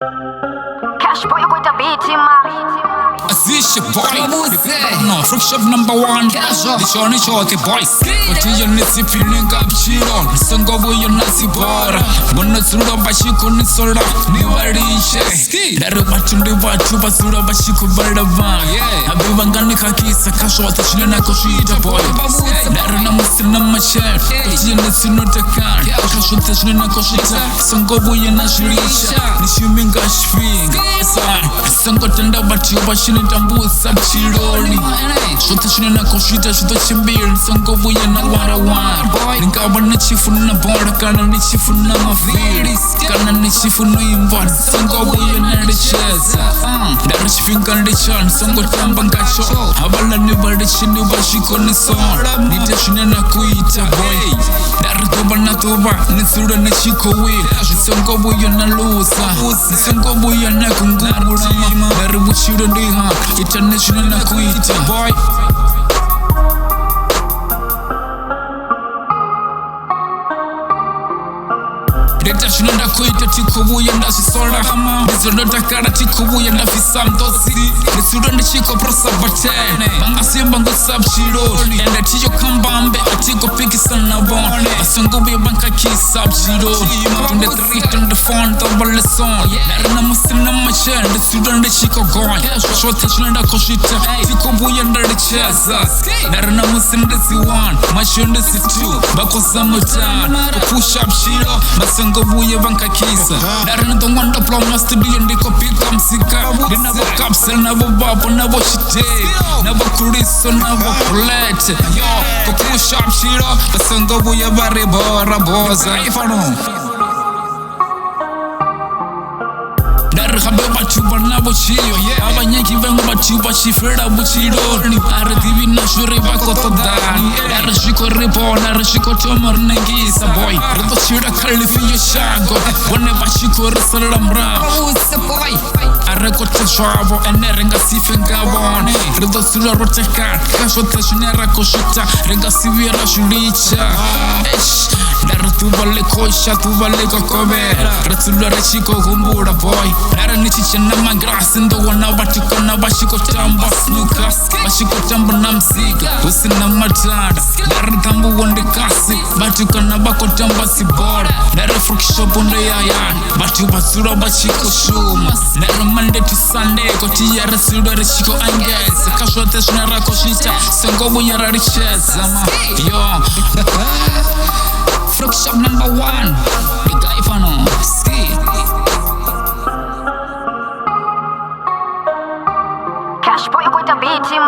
Cash boy, you going to beat him, This your boy, no, freak shop number one. This your niche, okay, boys. But you need to feel up, chiro. Song over your nazi bar. Bona sura bashiko ni sola. Ni warishe. Daru batundi watu basura bashiko baraba. Abibangani kakisa kasho watashina na koshita boy. Daru na musina machef. You need to know the car. Kasho watashina na koshita. Song over your nashirisha. Nishiminga shfinga. Songo tenda bati ubashini tambusa chironi. Shota shina na koshita shota chimbir. Songo buya na wara. Ninkawa na chifu na bora. Kana ni chifu na mafiri. Kana ni chifu na invod. Songo buya na richeza. Dara chifinga na richan. Songo tamba ngacho. Habala ni bari chini bashiko ni son. Nita shina na kuita boy. Dara toba na toba. Nisura na chiko wheel. Songo buya na lusa. Songo buya na kunguru. Dari bushiro ndiha international na kuita boy. Detachment na kuita tikubuya na sisora hama. Nizonota kara tikubuya na fisamtosi. Nisura ni chiko prosa batene. Banga simba ngu sabshironi. Enda tiyo kambambe atiko piki sana bone. Asungu bi banka ki sabshironi. Tunde three tunde phone tabale son. Nara na musina machen. Nisura ni chiko goy. Shotachment na koshita tikubuya na richeza. Nara na musina ziwan. Machende si two. Bako samutan. Push up shiro. Masungu buye banka kisa. Darana don't want to plumb na studio ndiko pika msika. Dina bo capsule na bo bapo na bo shite. Na bo kuriso na bo plate. Yo, ko push up shiro. Basungo buye bare bora boza. Ifano Dar khabe bachuba na bo chiyo. Abanyeki vengo bachuba shifera bo chiro. Ni pare divi na shure bako to dani. Dar shiko repo na shiko tomor nengisa boy. Rito shira kalifi yo shago. Wone bashiko resalamra. Usa boy. Areko te shavo ene renga sifenga bone. Rito sura rote kat. Kasho te shinera koshita. Renga sivira shulicha. Esh. Dar tu vale kosha tu vale kokobe. Retula rechiko gumbura boy. Dara nichiche na magrasi ndo wana batuka na bashiko tamba snuka. Bashiko tamba na msiga. Usi na matada. Dara tambu wande kasi. Batuka na bako tamba si bora. Dara freak shop unde ya yani. Batu basura bashiko shuma. Dara Monday to Sunday. Koti ya resura rechiko angeza. Kasho teshna rako shita. Songobu ya raricheza ma. Yo freak shop number one. Big guy fano. Ski Cash boy, you going to beat him,